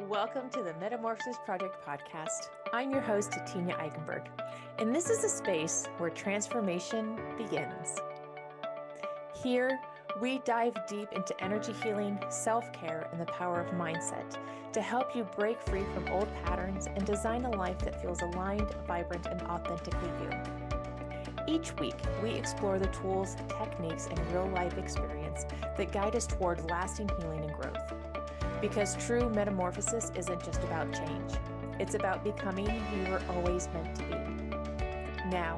Welcome to the Metamorphosis Project podcast. I'm your host, Tina Eichenberg, and this is a space where transformation begins. Here, we dive deep into energy healing, self-care, and the power of mindset to help you break free from old patterns and design a life that feels aligned, vibrant, and authentically you. Each week, we explore the tools, techniques, and real-life experience that guide us toward lasting healing and growth. Because true metamorphosis isn't just about change. It's about becoming who you were always meant to be. Now,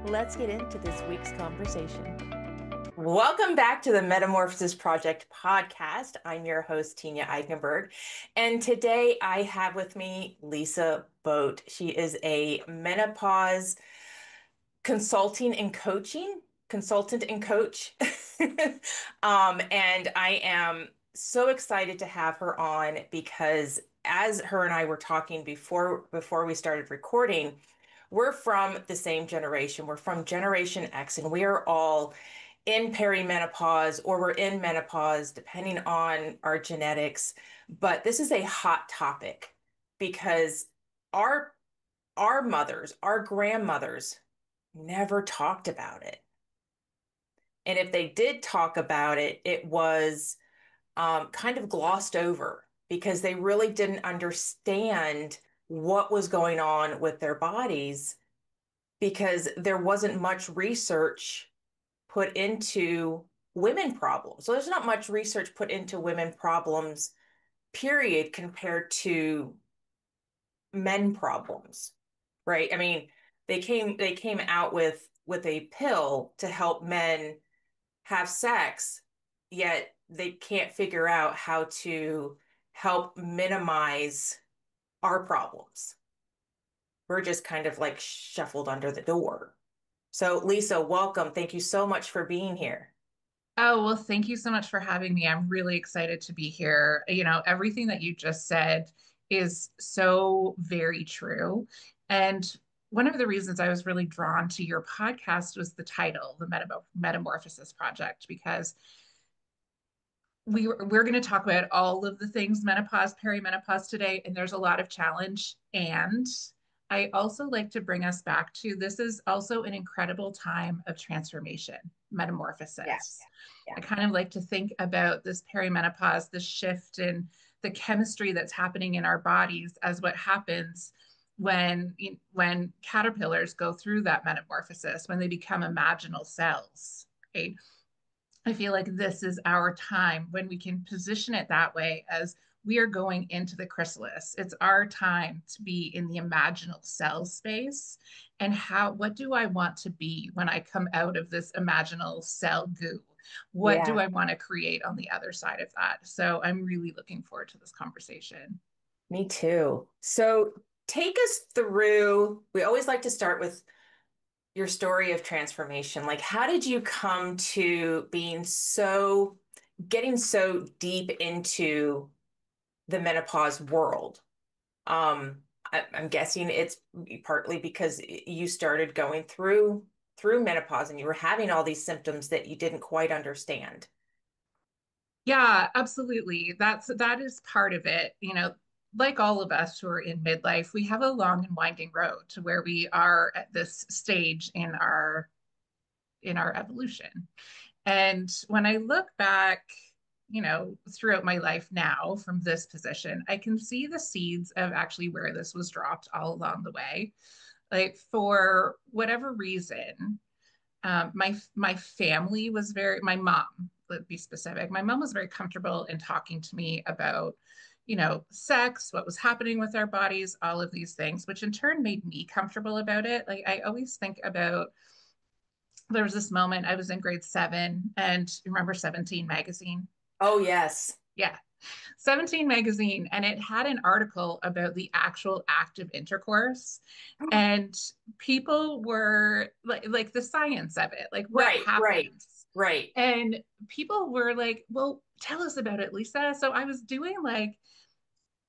let's get into this week's conversation. Welcome back to the Metamorphosis Project podcast. I'm your host, Tina Eichenberg. And today I have with me Lisa Boate. She is a menopause consultant and coach. And I am so excited to have her on because as her and I were talking before we started recording, we're from the same generation. We're from Generation X, and we are all in perimenopause or we're in menopause, depending on our genetics. But this is a hot topic because our mothers, our grandmothers never talked about it. And if they did talk about it, it was kind of glossed over because they really didn't understand what was going on with their bodies because there wasn't much research put into women problems. So there's not much research put into women problems, period, compared to men problems, right? I mean, they came out with a pill to help men have sex, yet they can't figure out how to help minimize our problems. We're just kind of like shuffled under the door. So, Lisa, welcome. Thank you so much for being here. Oh, well, thank you so much for having me. I'm really excited to be here. Everything that you just said is so very true. And one of the reasons I was really drawn to your podcast was the title, the Metamorphosis Project, because we're going to talk about all of the things menopause, perimenopause today, and there's a lot of challenge. And I also like to bring us back to this is also an incredible time of transformation, Yeah, metamorphosis. I yeah, kind of like to think about this perimenopause, this shift in the chemistry that's happening in our bodies as what happens when caterpillars go through that metamorphosis, when they become imaginal cells, right? I feel like this is our time when we can position it that way as we are going into the chrysalis. It's our time to be in the imaginal cell space. And what do I want to be when I come out of this imaginal cell goo? What do yeah. I want to create on the other side of that? So I'm really looking forward to this conversation. Me too. So, take us through. We always like to start with your story of transformation. Like, how did you come to getting so deep into the menopause world? I'm guessing it's partly because you started going through menopause and you were having all these symptoms that you didn't quite understand. Yeah, absolutely. That is part of it. Like all of us who are in midlife, we have a long and winding road to where we are at this stage in our evolution. And when I look back, throughout my life now from this position, I can see the seeds of actually where this was dropped all along the way. Like for whatever reason, my family was my mom, let's be specific. My mom was very comfortable in talking to me about, sex, what was happening with our bodies, all of these things, which in turn made me comfortable about it. Like I always think about there was this moment I was in grade 7 and remember 17 magazine. Oh, yes. Yeah. 17 magazine, and it had an article about the actual act of intercourse. And people were like the science of it, like what Right, right, happens. right. And people were like, well, tell us about it, Lisa. So I was doing like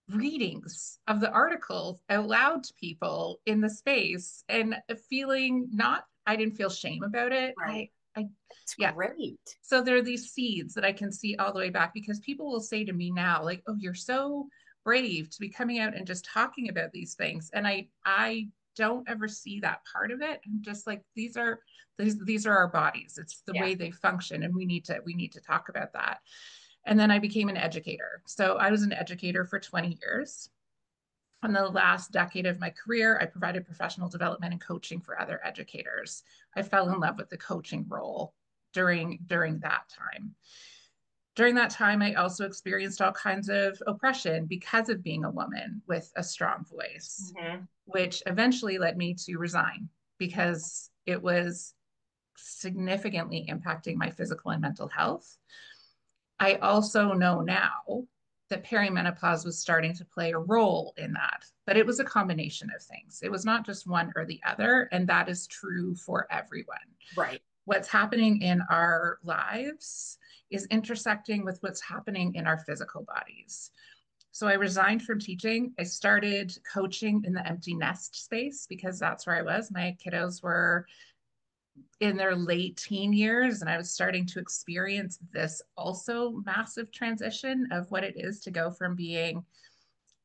readings of the articles out loud to people in the space and feeling not, I didn't feel shame about it. Right. It's Yeah. great. So there are these seeds that I can see all the way back because people will say to me now, like, oh, you're so brave to be coming out and just talking about these things. And I don't ever see that part of it. I'm just like, these are our bodies. It's the Yeah. way they function, and we need to talk about that. And then I became an educator. So I was an educator for 20 years. In the last decade of my career, I provided professional development and coaching for other educators. I fell in love with the coaching role during that time. During that time, I also experienced all kinds of oppression because of being a woman with a strong voice, Hmm. which eventually led me to resign because it was significantly impacting my physical and mental health. I also know now that perimenopause was starting to play a role in that, but it was a combination of things. It was not just one or the other, and that is true for everyone. Right. What's happening in our lives is intersecting with what's happening in our physical bodies. So I resigned from teaching. I started coaching in the empty nest space because that's where I was. My kiddos were in their late teen years, and I was starting to experience this also massive transition of what it is to go from being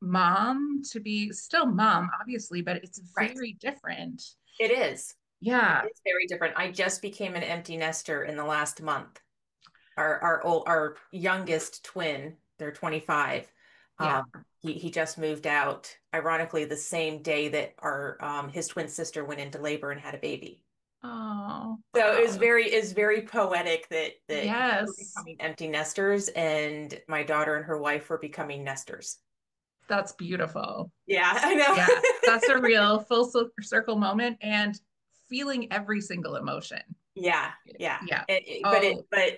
mom to be still mom, obviously, but it's Right. very different. It is. It Yeah. is very different. I just became an empty nester in the last month. Our youngest twin, they're 25. Yeah. He just moved out, ironically, the same day that our his twin sister went into labor and had a baby. Oh, So wow. it was very poetic that we're Yes. becoming empty nesters and my daughter and her wife were becoming nesters. That's beautiful. Yeah, I Yeah. know. That's a real full circle moment, and feeling every single emotion. Yeah, yeah. Yeah. But Oh,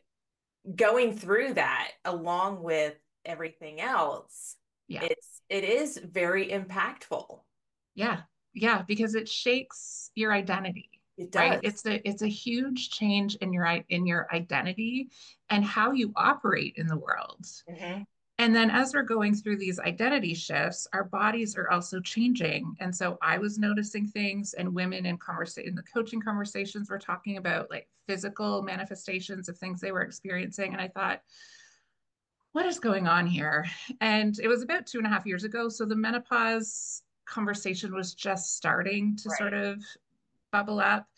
going through that along with everything else, yeah. it is very impactful. Yeah. Yeah, because it shakes your identity, It right? does. It's a huge change in your identity and how you operate in the world. Hmm. And then as we're going through these identity shifts, our bodies are also changing. And so I was noticing things, and women in the coaching conversations were talking about like physical manifestations of things they were experiencing. And I thought, what is going on here? And it was about 2.5 years ago. So the menopause conversation was just starting to sort Right. of bubble up.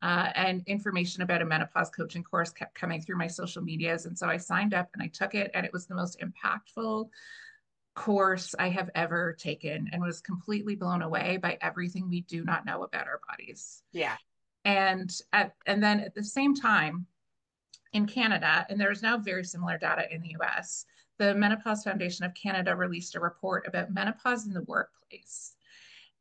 And information about a menopause coaching course kept coming through my social medias. And so I signed up and I took it, and it was the most impactful course I have ever taken, and was completely blown away by everything we do not know about our bodies. Yeah. And then at the same time, in Canada, and there is now very similar data in the US, the Menopause Foundation of Canada released a report about menopause in the workplace.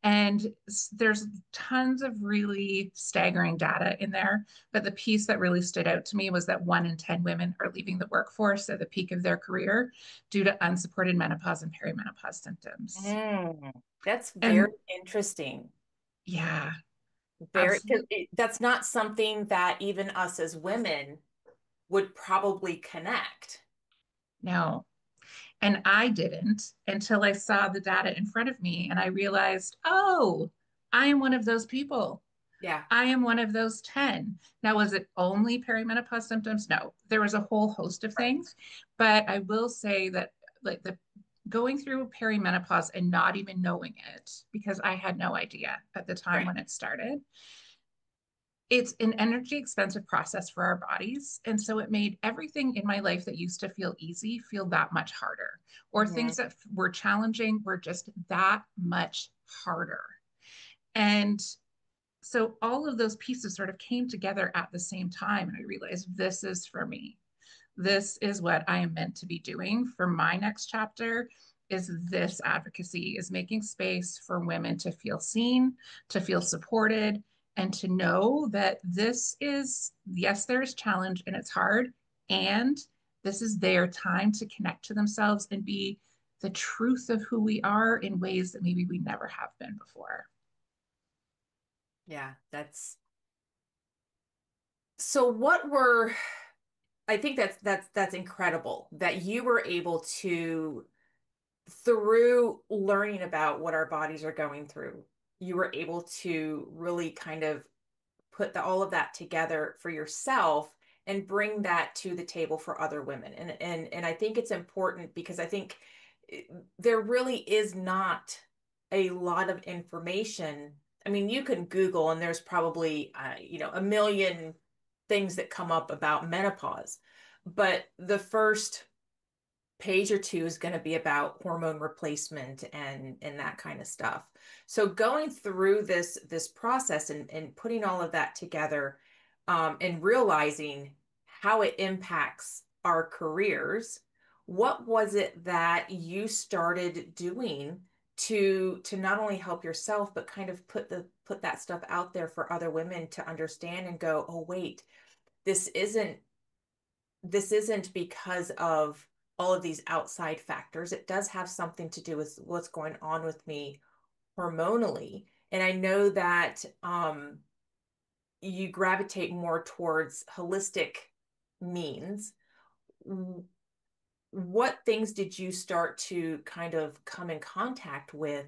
And there's tons of really staggering data in there. But the piece that really stood out to me was that 1 in 10 women are leaving the workforce at the peak of their career due to unsupported menopause and perimenopause symptoms. Mm, that's very And interesting. yeah, Very, because absolutely. that's not something that even us as women would probably connect. No. And I didn't until I saw the data in front of me and I realized, oh, I am one of those people. Yeah. I am one of those 10. Now, was it only perimenopause symptoms? No, there was a whole host of Right. things. But I will say that, like, the going through perimenopause and not even knowing it, because I had no idea at the time Right. when it started, it's an energy expensive process for our bodies. And so it made everything in my life that used to feel easy feel that much harder, or Hmm. things that were challenging were just that much harder. And so all of those pieces sort of came together at the same time. And I realized this is for me. This is what I am meant to be doing for my next chapter, is this advocacy, is making space for women to feel seen, to feel supported, and to know that this is, yes, there's challenge and it's hard, and this is their time to connect to themselves and be the truth of who we are in ways that maybe we never have been before. Yeah, that's so what were I think that's incredible that you were able to through learning about what our bodies are going through, you were able to really kind of put all of that together for yourself and bring that to the table for other women. And I think it's important because I think there really is not a lot of information. I mean, you can Google and there's probably, a million things that come up about menopause, but the first page or two is going to be about hormone replacement and that kind of stuff. So going through this process and putting all of that together, and realizing how it impacts our careers, what was it that you started doing to not only help yourself but kind of put that stuff out there for other women to understand and go, oh wait, this isn't this isn't because of all of these outside factors. It does have something to do with what's going on with me hormonally. And I know that you gravitate more towards holistic means. What things did you start to kind of come in contact with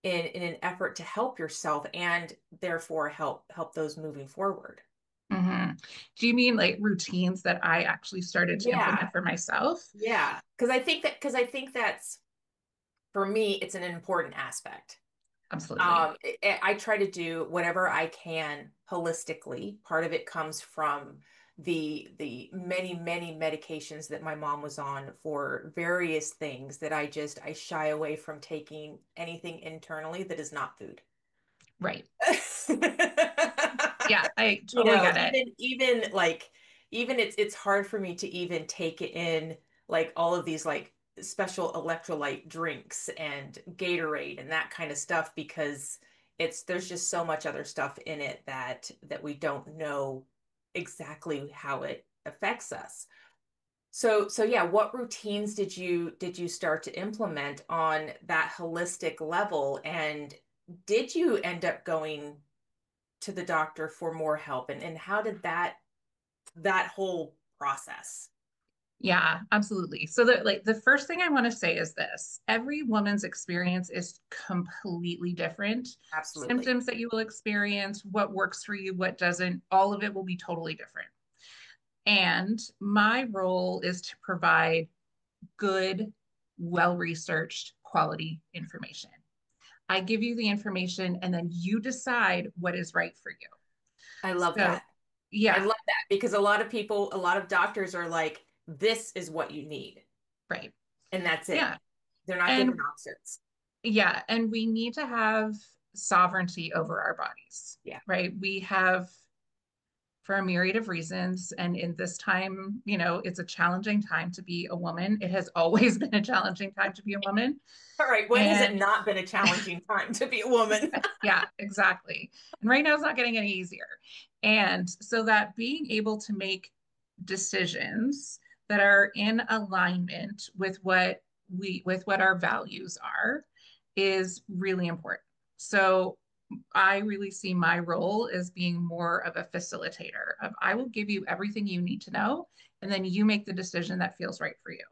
in an effort to help yourself and therefore help those moving forward? Hmm. Do you mean like routines that I actually started to Yeah, implement for myself? yeah. Because I think that's for me, it's an important aspect. Absolutely. I try to do whatever I can holistically. Part of it comes from the many medications that my mom was on for various things that I shy away from taking anything internally that is not food. Right. Yeah, I totally get it. Even like even it's hard for me to even take in like all of these like special electrolyte drinks and Gatorade and that kind of stuff because it's there's just so much other stuff in it that we don't know exactly how it affects us. So yeah, what routines did you start to implement on that holistic level, and did you end up going to the doctor for more help, and how did that whole process? Yeah, absolutely. So the first thing I want to say is this. Every woman's experience is completely different. Absolutely. Symptoms that you will experience, what works for you, what doesn't, all of it will be totally different. And my role is to provide good, well-researched, quality information. I give you the information and then you decide what is right for you. I love So, that. I yeah, love that because a lot of people, a lot of doctors are like, this is what you need, right. and that's it. Yeah. They're not giving And options. yeah, and we need to have sovereignty over our bodies, Yeah. right? We have for a myriad of reasons. And in this time, it's a challenging time to be a woman. It has always been a challenging time to be a woman. All right. When has it And not been a challenging time to be a woman? yeah, exactly. And right now it's not getting any easier. And so that being able to make decisions that are in alignment with what our values are is really important. So I really see my role as being more of a facilitator of I will give you everything you need to know and then you make the decision that feels right for you.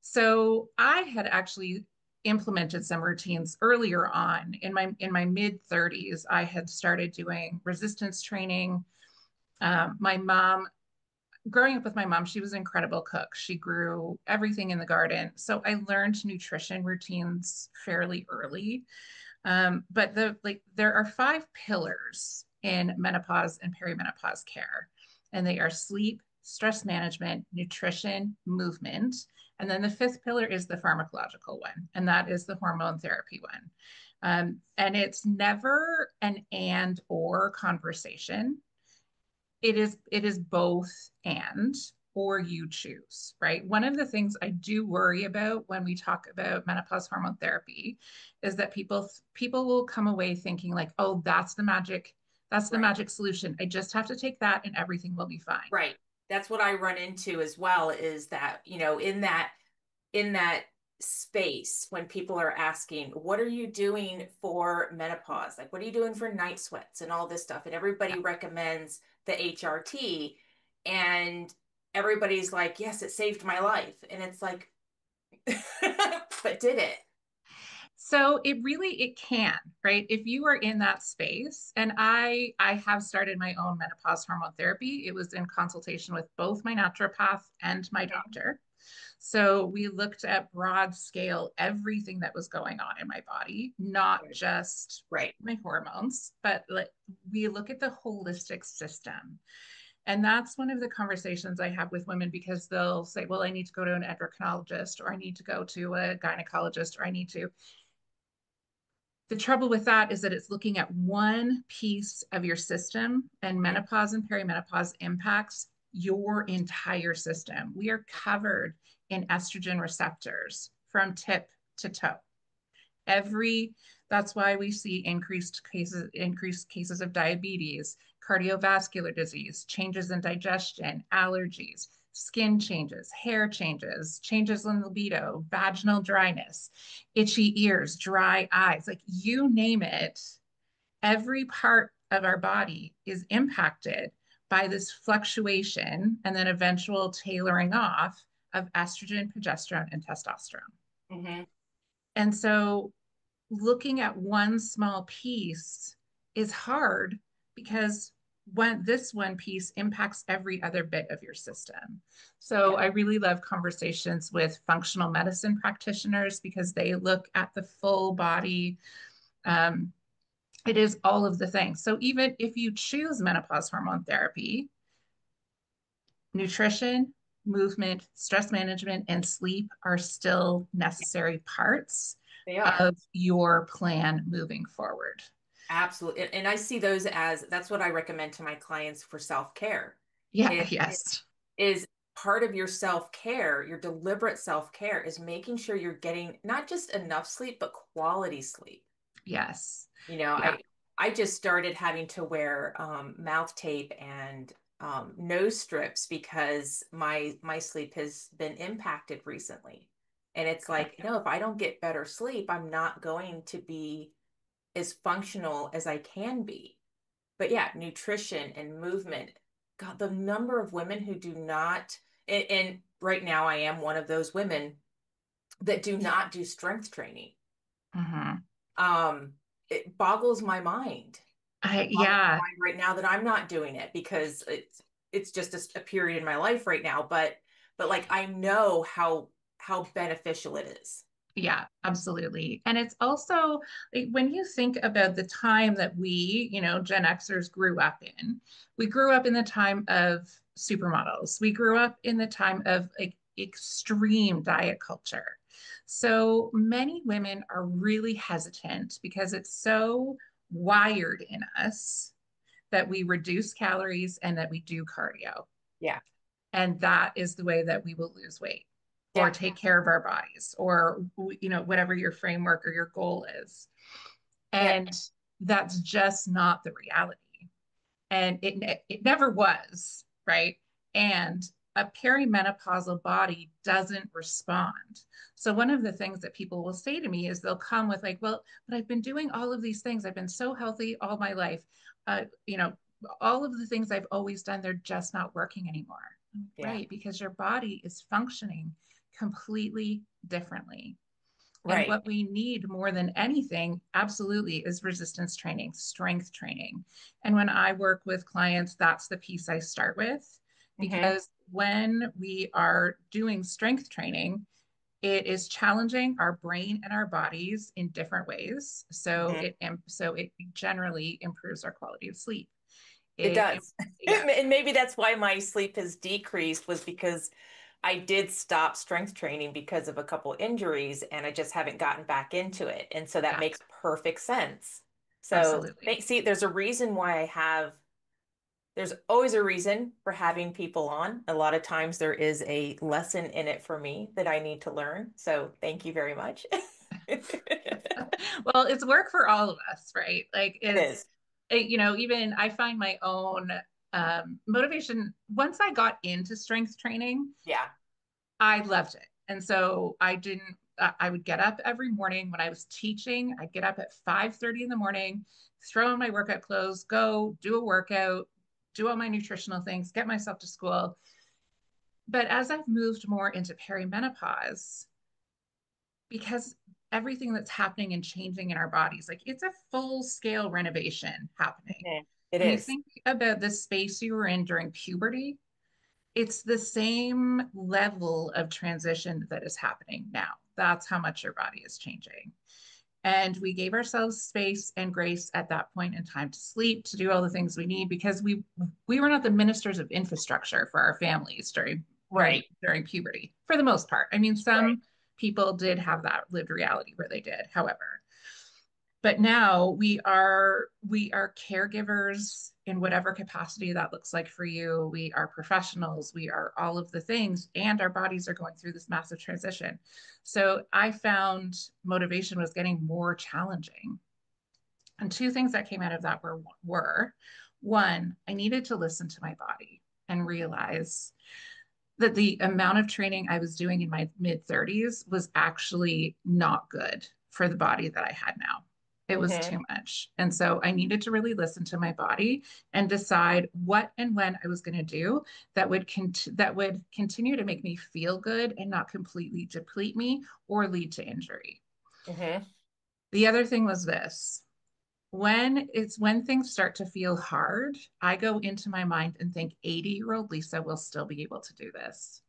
So I had actually implemented some routines earlier on in my mid 30s. I had started doing resistance training. My mom, growing up with my mom, she was an incredible cook. She grew everything in the garden. So I learned nutrition routines fairly early. But there are five pillars in menopause and perimenopause care, and they are sleep, stress management, nutrition, movement, and then the fifth pillar is the pharmacological one, and that is the hormone therapy one. And it's never an and or conversation. It is both and or you choose, right? One of the things I do worry about when we talk about menopause hormone therapy is that people will come away thinking like, "Oh, that's the Right. magic solution. I just have to take that and everything will be fine." Right. That's what I run into as well, is that, in that space when people are asking, what are you doing for menopause? Like, what are you doing for night sweats and all this stuff? And everybody Yeah. recommends the HRT. And everybody's like, yes, it saved my life. And it's like, but did it? So it can, right? If you are in that space, and I have started my own menopause hormone therapy. It was in consultation with both my naturopath and my Mhm. doctor. So we looked at broad scale everything that was going on in my body, not Right. just Right. my hormones, but like we look at the holistic system. And that's one of the conversations I have with women because they'll say, well, I need to go to an endocrinologist, or I need to go to a gynecologist, or I need to. The trouble with that is that it's looking at one piece of your system, and Mhm. menopause and perimenopause impacts your entire system. We are covered in estrogen receptors from tip to toe. Every That's why we see increased cases of diabetes, cardiovascular disease, changes in digestion, allergies, skin changes, hair changes, changes in libido, vaginal dryness, itchy ears, dry eyes, like you name it. Every part of our body is impacted by this fluctuation and then eventual tailoring off of estrogen, progesterone, and testosterone. Mhm. And so looking at one small piece is hard because when this one piece impacts every other bit of your system. So Yeah. I really love conversations with functional medicine practitioners because they look at the full body. Um, it is all of the things. So even if you choose menopause hormone therapy, nutrition, movement, stress management, and sleep are still necessary parts They are. of your plan moving forward. Absolutely. And I see those as that's what I recommend to my clients for self-care. Yeah, It yes. is part of your self-care, your deliberate self-care is making sure you're getting not just enough sleep, but quality sleep. Yes. You know, Yeah. I just started having to wear mouth tape and nose strips because my sleep has been impacted recently. And it's Okay. like, if I don't get better sleep, I'm not going to be as functional as I can be. But yeah, nutrition and movement. God, the number of women who do not, and right now I am one of those women that do not do strength training. Mhm. Um, it boggles my mind. Boggles Yeah, my mind right now that I'm not doing it because it's just a period in my life right now. But like I know how beneficial it is. yeah, absolutely. And it's also like when you think about the time that we, Gen Xers grew up in, we grew up in the time of supermodels. We grew up in the time of like extreme diet culture. So many women are really hesitant because it's so wired in us that we reduce calories and that we do cardio. Yeah. And that is the way that we will lose weight or Yeah. take care of our bodies or whatever your framework or your goal is. Yeah. And that's just not the reality. And it never was, right? And a perimenopausal body doesn't respond. So one of the things that people will say to me is they'll come with like, well, but I've been doing all of these things. I've been so healthy all my life. Uh, you know, all of the things I've always done, they're just not working anymore. Yeah. Right, because your body is functioning completely differently. And Right. what we need more than anything, absolutely, is resistance training, strength training. And when I work with clients, that's the piece I start with Hmm. because when we are doing strength training, it is challenging our brain and our bodies in different ways. So Hmm. it generally improves our quality of sleep. It It does. yeah, And maybe that's why my sleep has decreased was because I did stop strength training because of a couple injuries and I just haven't gotten back into it. And so that yeah, makes perfect sense. So absolutely. see, there's a reason why there's always a reason for having people on. A lot of times there is a lesson in it for me that I need to learn. So thank you very much. Well, it's work for all of us, right? Like It is. even I find my own motivation once I got into strength training, Yeah. I loved it. And so I didn't, I would get up every morning when I was teaching. I'd get up at 5:30 in the morning, throw on my workout clothes, go do a workout, do all my nutritional things, get myself to school. But as I've moved more into perimenopause, because everything that's happening and changing in our bodies, like it's a full scale renovation happening. Mhm. It And you is. think about the space you were in during puberty, it's the same level of transition that is happening now. That's how much your body is changing. And we gave ourselves space and grace at that point in time to sleep, to do all the things we need, because we were not the ministers of infrastructure for our families Right. during puberty, for the most part. I mean, Right. some people did have that lived reality where they did, however. But now we are caregivers in whatever capacity that looks like for you. We are professionals, we are all of the things, and our bodies are going through this massive transition. So I found motivation was getting more challenging. And two things that came out of that were one, I needed to listen to my body and realize that the amount of training I was doing in my mid 30s was actually not good for the body that I had now. It was Hmm. too much. And so I needed to really listen to my body and decide what and when I was going to do that would continue to make me feel good and not completely deplete me or lead to injury. Hmm. The other thing was this. When things start to feel hard, I go into my mind and think 80-year-old Lisa will still be able to do this.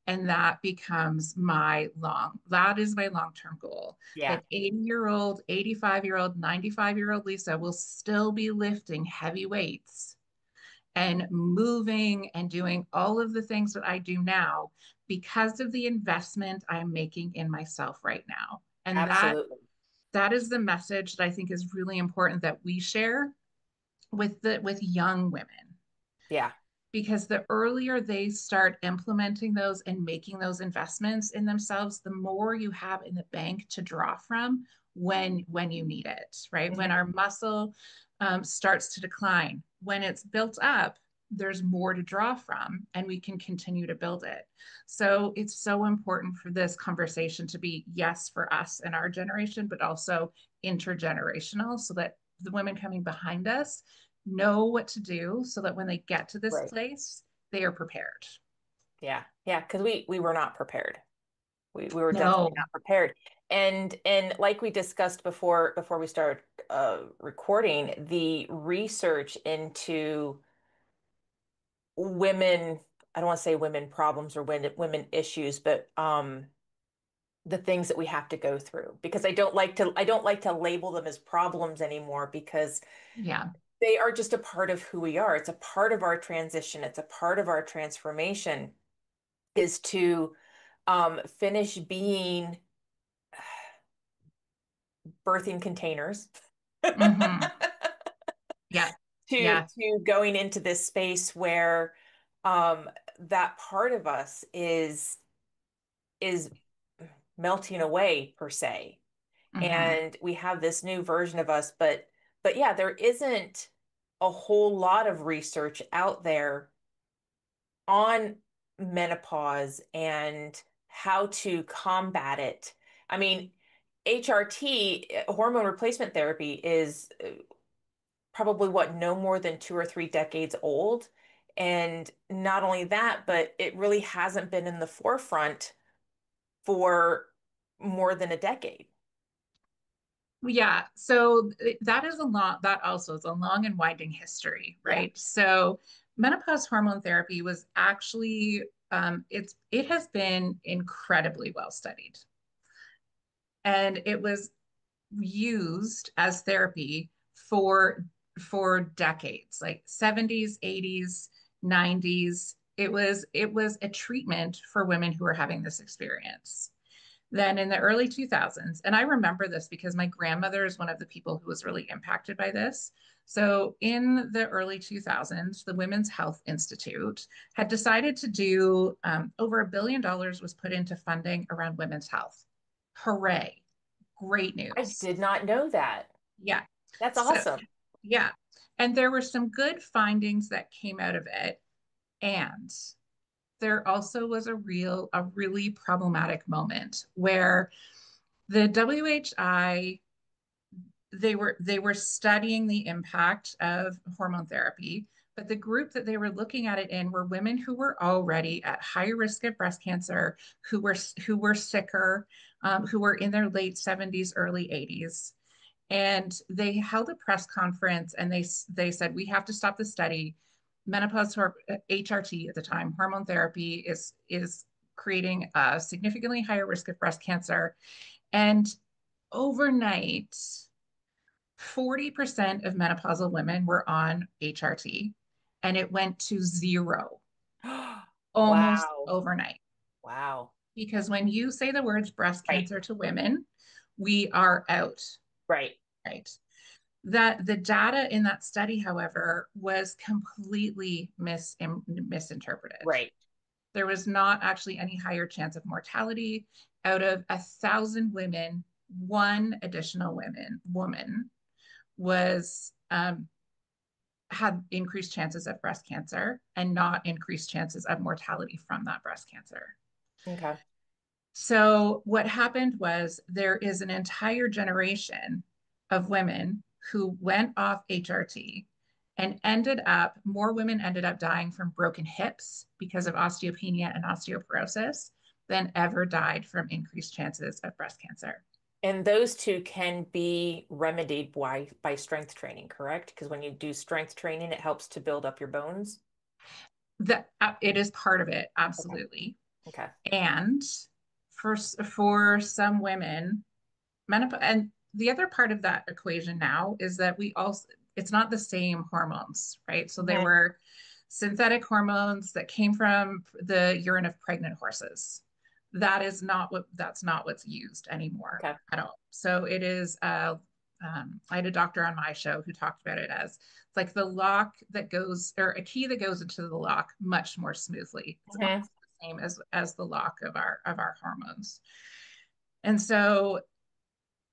And that is my long-term goal, Yeah. that 80-year-old, 85-year-old, 95-year-old Lisa will still be lifting heavy weights and moving and doing all of the things that I do now because of the investment I'm making in myself right now. And Absolutely. that is the message that I think is really important that we share with young women, Yeah. because the earlier they start implementing those and making those investments in themselves, the more you have in the bank to draw from when you need it, right? When Hmm. our muscle starts to decline, when it's built up, there's more to draw from and we can continue to build it. So it's so important for this conversation to be, yes, for us and our generation, but also intergenerational, so that the women coming behind us know what to do so that when they get to this Right. place, they are prepared. Yeah. Yeah. Because we were not prepared. We were definitely No. not prepared. And like we discussed before we started recording, the research into women, I don't want to say women problems or women issues, but the things that we have to go through, because I don't like to label them as problems anymore, because Yeah. they are just a part of who we are. It's a part of our transition. It's a part of our transformation, is to finish being birthing containers Mm-hmm. Yeah. to Yeah. going into this space where that part of us is melting away, per se, Mm-hmm. and we have this new version of us. But yeah, there isn't a whole lot of research out there on menopause and how to combat it. I mean, HRT, hormone replacement therapy, is probably what, no more than 2 or 3 decades old. And not only that, but it really hasn't been in the forefront for more than a decade. Yeah. So that is a lot, that also is a long and winding history, Yeah. right? So menopause hormone therapy was actually it has been incredibly well studied. And it was used as therapy for decades, like 70s, 80s, 90s. It was a treatment for women who were having this experience. Then in the early 2000s, and I remember this because my grandmother is one of the people who was really impacted by this. So in the early 2000s, the Women's Health Institute had decided to do over $1 billion was put into funding around women's health. Hooray! Great I news. did not know that. Yeah. That's So, awesome. yeah. And there were some good findings that came out of it. And there also was a really problematic moment where the WHI, they were studying the impact of hormone therapy, but the group that they were looking at it in were women who were already at higher risk of breast cancer, who were sicker, who were in their late 70s, early 80s. And they held a press conference and they said, we have to stop the study. menopause or HRT at the time, hormone therapy is creating a significantly higher risk of breast cancer. And overnight, 40% of menopausal women were on HRT, and it went to zero almost Wow. overnight. Wow. Because when you say the words breast Right. cancer to women, we are out, Right. right? That the data in that study, however, was completely misinterpreted. Right. There was not actually any higher chance of mortality. Out of 1,000 women, one additional woman was had increased chances of breast cancer and not increased chances of mortality from that breast cancer. Okay. So, what happened was there is an entire generation of women who went off HRT and more women ended up dying from broken hips because of osteopenia and osteoporosis than ever died from increased chances of breast cancer. And those two can be remedied by strength training, correct? Because when you do strength training, it helps to build up your bones. It is part of it, Okay. absolutely. Okay. And for some women, menopause, and the other part of that equation now is that we also, it's not the same hormones, right? So there Mhm. were synthetic hormones that came from the urine of pregnant horses. That's not what's used anymore Okay. at all. So it is I had a doctor on my show who talked about it as it's like the lock that goes, or a key that goes into the lock much more smoothly. It's Mhm. almost the same as the lock of our hormones. And so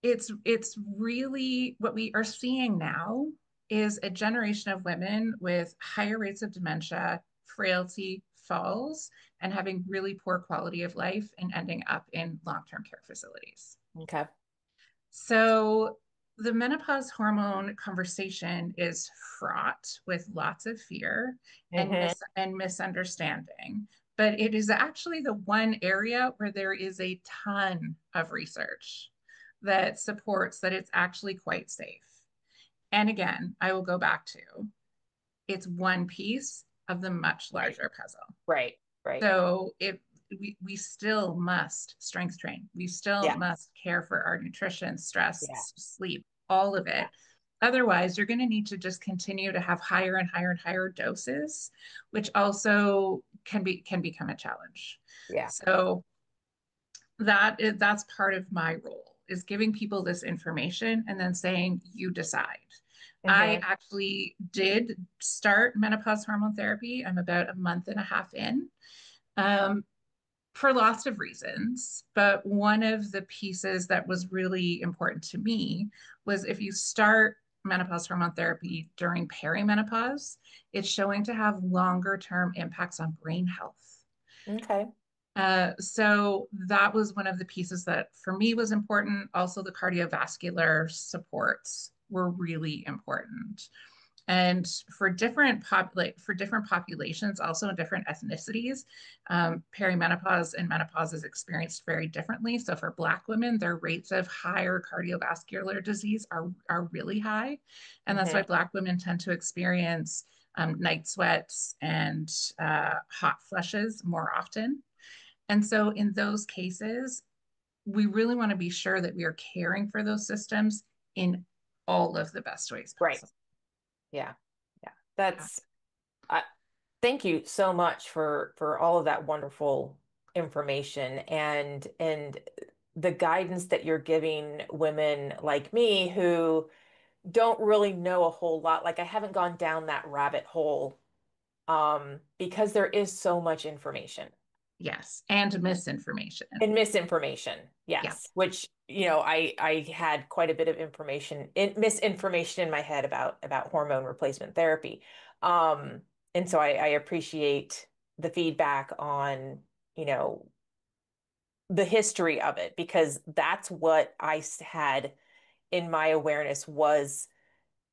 it's really what we are seeing now is a generation of women with higher rates of dementia, frailty, falls, and having really poor quality of life and ending up in long-term care facilities. Okay. So the menopause hormone conversation is fraught with lots of fear Hmm. and misunderstanding. But it is actually the one area where there is a ton of research that supports that it's actually quite safe. And again, I will go back to it's one piece of the much Right. larger puzzle. Right. Right. So if we still must strength train, we still Yeah. must care for our nutrition, stress, Yeah. sleep, all of Yeah. it. Otherwise, you're going to need to just continue to have higher and higher and higher doses, which also can become a challenge. Yeah. So that's part of my role is giving people this information and then saying you decide. I Hmm. actually did start menopause hormone therapy. I'm about a month and a half in. Um, for lots of reasons. But one of the pieces that was really important to me was if you start menopause hormone therapy during perimenopause, it's showing to have longer term impacts on brain health. Okay. So that was one of the pieces that for me was important. Also, the cardiovascular supports were really important. And for different populations, also in different ethnicities, perimenopause and menopause is experienced very differently. So for Black women, their rates of higher cardiovascular disease are really high, and that's why Hmm. Black women tend to experience night sweats and hot flushes more often. And so in those cases, we really want to be sure that we are caring for those systems in all of the best ways Right. possible. Yeah. Yeah. Yeah. I, thank you so much for all of that wonderful information and the guidance that you're giving women like me who don't really know a whole lot. Like I haven't gone down that rabbit hole because there is so much information. Yes. And misinformation. And misinformation, Yeah. yes, which, I had quite a bit of misinformation in my head about hormone replacement therapy. Um, and so I appreciate the feedback on, you know, the history of it because that's what had in my awareness was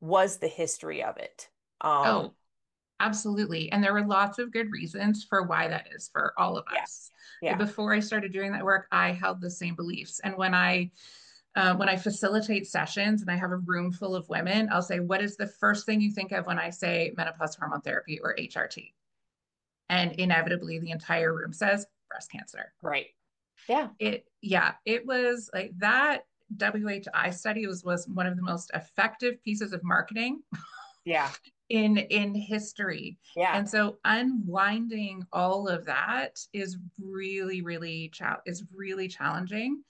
the history of it. Um, Oh, absolutely. And there were lots of good reasons for why that is for all of yeah, us. yeah. Before I started doing that work, I held the same beliefs. And when I When I facilitate sessions and I have a room full of women, I'll say, what is the first thing you think of when I say menopause hormone therapy or HRT? And inevitably, the entire room says breast cancer. Right. Yeah. Yeah, it was like that. WHI study was one of the most effective pieces of marketing Yeah. in history. Yeah. And so unwinding all of that is really challenging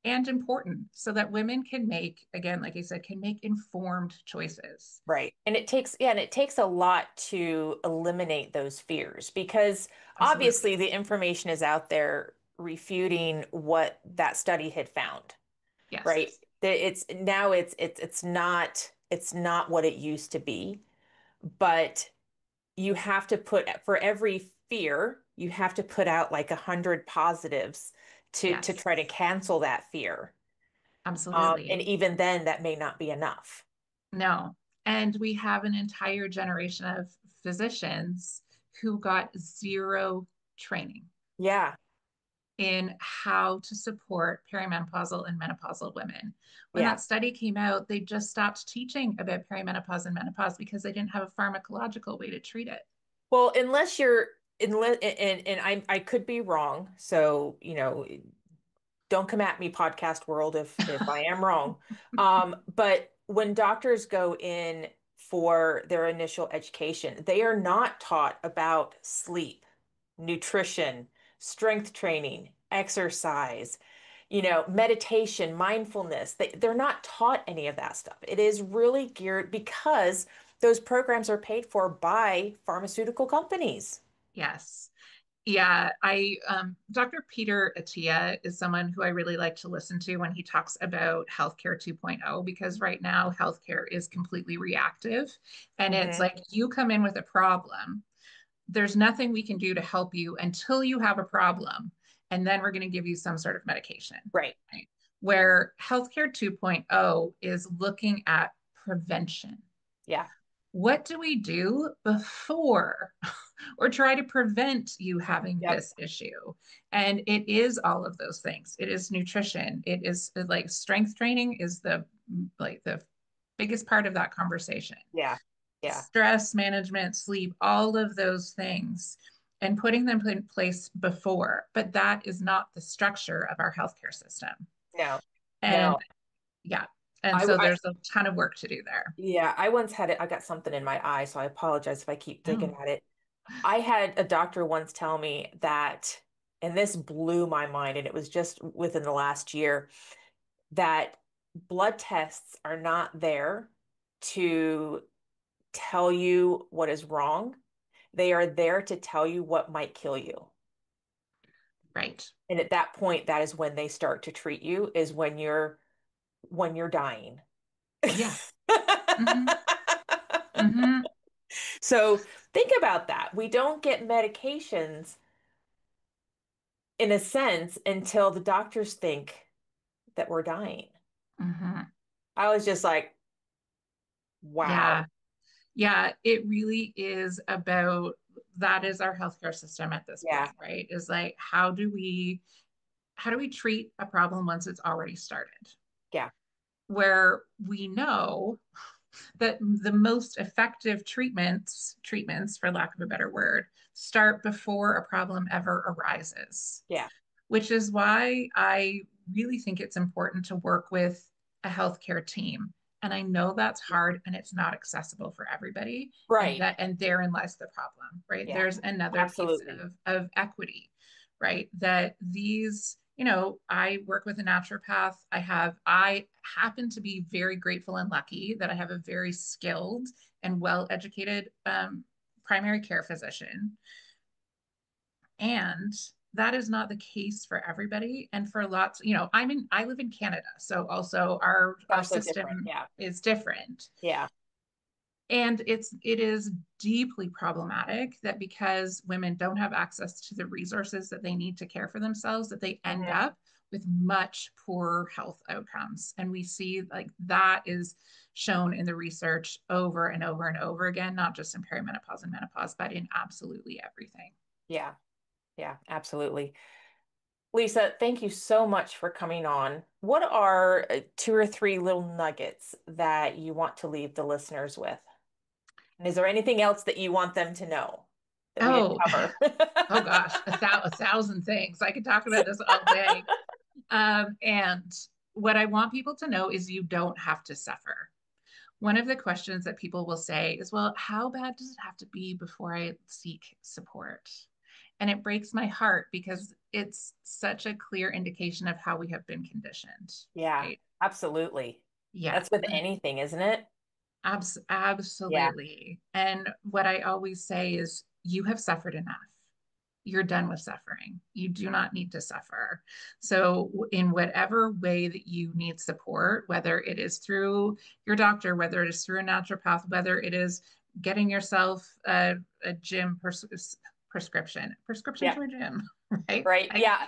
and important so that women can make, again, like I said, can make informed choices. Right. And it takes, yeah, and it takes a lot to eliminate those fears because Absolutely. obviously the information is out there refuting what that study had found, Yes. right? That it's now it's not what it used to be, but you have to put for every fear, you have to put out like 100 positives to Yes. try to cancel that fear. And Absolutely. even then, that may not be enough. No. And we have an entire generation of physicians who got zero training Yeah, in how to support perimenopausal and menopausal women. When yeah. that study came out, they just stopped teaching about perimenopause and menopause because they didn't have a pharmacological way to treat it. Well, unless and I could be wrong. So, don't come at me, podcast world, if I am wrong. But when doctors go in for their initial education, they are not taught about sleep, nutrition, strength training, exercise, meditation, mindfulness. They're not taught any of that stuff. It is really geared because those programs are paid for by pharmaceutical companies. Yes. Yeah, I Dr. Peter Attia is someone who I really like to listen to when he talks about healthcare 2.0 because right now healthcare is completely reactive and it's Hmm. like you come in with a problem. There's nothing we can do to help you until you have a problem and then we're going to give you some sort of medication. Right. Right? Where healthcare 2.0 is looking at prevention. Yeah. What do we do before or try to prevent you having Yep. this issue? And it is all of those things. It is nutrition. It is like strength training is the biggest part of that conversation. Yeah. Yeah. Stress management, sleep, all of those things and putting them in place before. But that is not the structure of our healthcare system. No. And No. yeah, and so I there's a ton of work to do there. Yeah, I once had it. I got something in my eye, so I apologize if I keep digging No. at it. I had a doctor once tell me that, and this blew my mind, and it was just within the last year, that blood tests are not there to tell you what is wrong. They are there to tell you what might kill you. Right. And at that point, that is when they start to treat you, is when you're dying. Yeah. Mm-hmm. Mm-hmm. So think about that. We don't get medications in a sense until the doctors think that we're dying. Mm-hmm. I was just like, wow. Yeah. Yeah. It really is about that is our healthcare system at this Yeah. point, right? Is like how do we treat a problem once it's already started? Yeah. Where we know that the most effective treatments, for lack of a better word, start before a problem ever arises, Yeah. which is why I really think it's important to work with a healthcare team. And I know that's hard and it's not accessible for everybody. Right. And therein lies the problem, right? Yeah. There's another piece Absolutely. of equity, right? That I work with a naturopath. I happen to be very grateful and lucky that I have a very skilled and well-educated primary care physician. And that is not the case for everybody. And for lots, I live in Canada. So also our Also different. system Yeah. is different. Yeah. And it is deeply problematic that because women don't have access to the resources that they need to care for themselves, that they end Hmm. up with much poorer health outcomes. And we see like that is shown in the research over and over and over again, not just in perimenopause and menopause, but in absolutely everything. Yeah. Yeah. Absolutely. Lisa, thank you so much for coming on. What are two or three little nuggets that you want to leave the listeners with? And is there anything else that you want them to know that we didn't Oh, cover? oh gosh, a thousand things. I could talk about this all day. And what I want people to know is you don't have to suffer. One of the questions that people will say is, well, how bad does it have to be before I seek support? And it breaks my heart because it's such a clear indication of how we have been conditioned, Yeah, right? absolutely. Yeah, That's with anything, isn't it? Yeah, absolutely. And what I always say is, you have suffered enough. You're done with suffering. You do not need to suffer. So, in whatever way that you need support, whether it is through your doctor, whether it is through a naturopath, whether it is getting yourself a prescription yeah, to a gym, right? right. Yeah.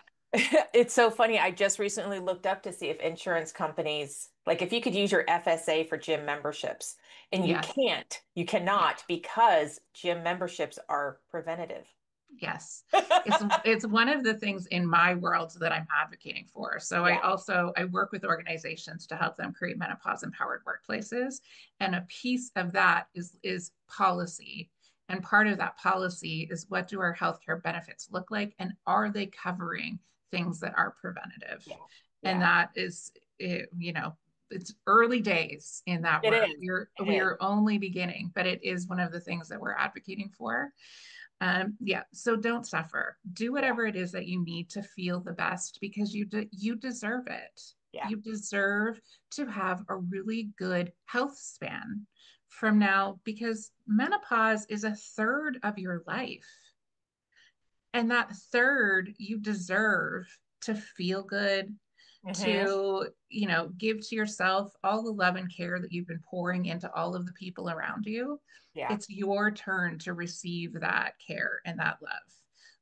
It's so funny. I just recently looked up to see if insurance companies, like if you could use your FSA for gym memberships, and Yes. you Yeah. cannot because gym memberships are preventative. Yes. It's one of the things in my world that I'm advocating for. So Yeah, I work with organizations to help them create menopause empowered workplaces. And a piece of that is policy. And part of that policy is, what do our healthcare benefits look like? And are they covering things that are preventative? yeah, And yeah. that is, you know, it's early days in that It work. is. We It is. are only beginning, but it is one of the things that we're advocating for. Yeah, so don't suffer. Do Yeah, whatever it is that you need to feel the best, because you deserve it. yeah. You deserve to have a really good health span from now, because menopause is a third of your life. And that third, you deserve to feel good, Hmm. to, give to yourself all the love and care that you've been pouring into all of the people around you. Yeah, It's your turn to receive that care and that love.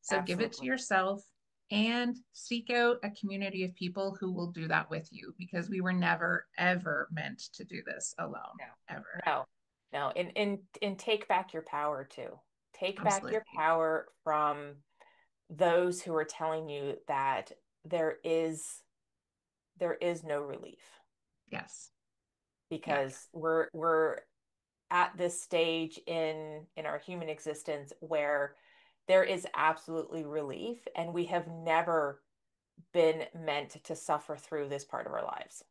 So give it to absolutely. yourself and seek out a community of people who will do that with you, because we were never, ever meant to do this alone, No, ever. no, no. And take back your power too. Take back your Absolutely. power from those who are telling you that there is there is no relief Yes. Yeah. because we're at this stage in our human existence where there is absolutely relief, and we have never been meant to suffer through this part of our lives.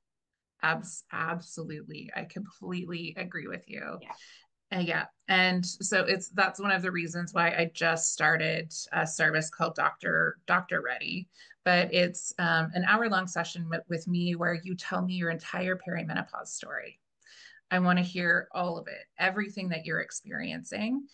Absolutely. I completely agree with you. Yeah. Yeah. And so that's one of the reasons why I just started a service called Doctor Ready. But it's an hour-long session with me where you tell me your entire perimenopause story. I want to hear all of it, everything that you're experiencing.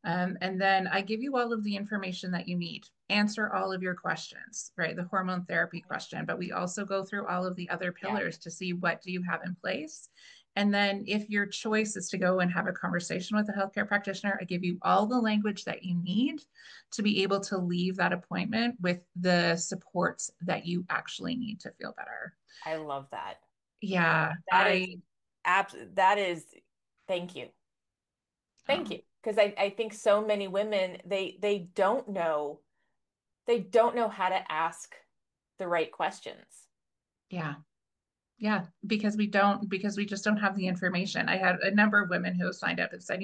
And then I give you all of the information that you need, answer all of your questions, right? The hormone therapy question, but we also go through all of the other Yeah, pillars to see, what do you have in place. And then if your choice is to go and have a conversation with a healthcare practitioner, I give you all the language that you need to be able to leave that appointment with the supports that you actually need to feel better. I love that. Yeah, That is that is, thank you. Thank um, you. Because I think so many women, they don't know how to ask the right questions. yeah. Yeah, because we just don't have the information. I had a number of women who signed up and said,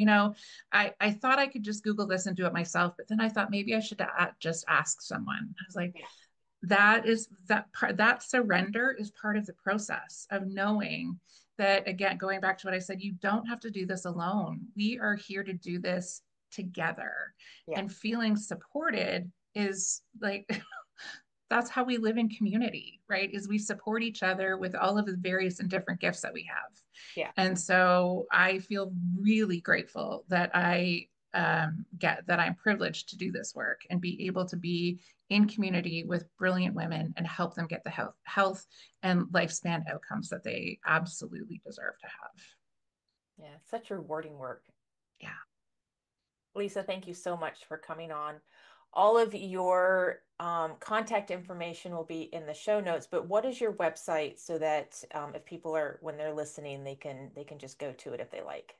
I thought I could just Google this and do it myself, but then I thought maybe I should just ask someone. I was like, Yeah. that surrender is part of the process of knowing that, again, going back to what I said, you don't have to do this alone. We are here to do this together. Yeah. And feeling supported is like, that's how we live in community, right? Is we support each other with all of the various and different gifts that we have. Yeah. And so I feel really grateful that I get that I'm privileged to do this work and be able to be in community with brilliant women and help them get the health and lifespan outcomes that they absolutely deserve to have. Yeah. Such rewarding work. Yeah. Lisa, thank you so much for coming on. All of your contact information will be in the show notes, but what is your website so that if people are, when they're listening, they can just go to it if they like.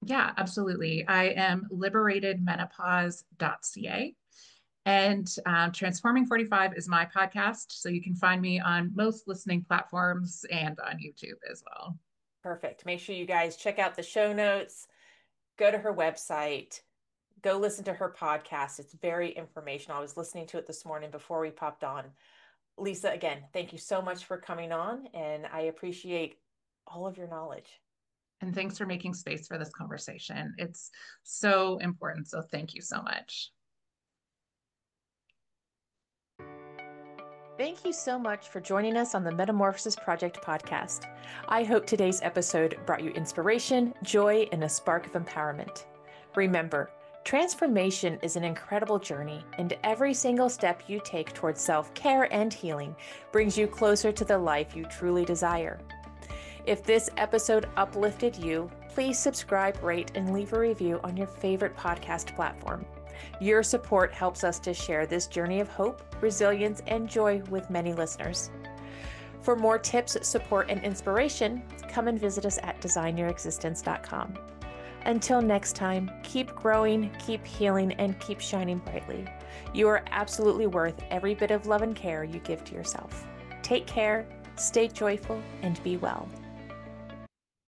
Yeah, absolutely. I am liberatedmenopause.ca. And Transforming 45 is my podcast. So you can find me on most listening platforms and on YouTube as well. Perfect. Make sure you guys check out the show notes, go to her website, go listen to her podcast. It's very informational. I was listening to it this morning before we popped on. Lisa, again, thank you so much for coming on, and I appreciate all of your knowledge. And thanks for making space for this conversation. It's so important. So thank you so much. Thank you so much for joining us on the Metamorphosis Project podcast. I hope today's episode brought you inspiration, joy, and a spark of empowerment. Remember, transformation is an incredible journey, and every single step you take towards self-care and healing brings you closer to the life you truly desire. If this episode uplifted you, please subscribe, rate, and leave a review on your favorite podcast platform. Your support helps us to share this journey of hope, resilience, and joy with many listeners. For more tips, support, and inspiration, come and visit us at designyourexistence.com. Until next time, keep growing, keep healing, and keep shining brightly. You are absolutely worth every bit of love and care you give to yourself. Take care, stay joyful, and be well.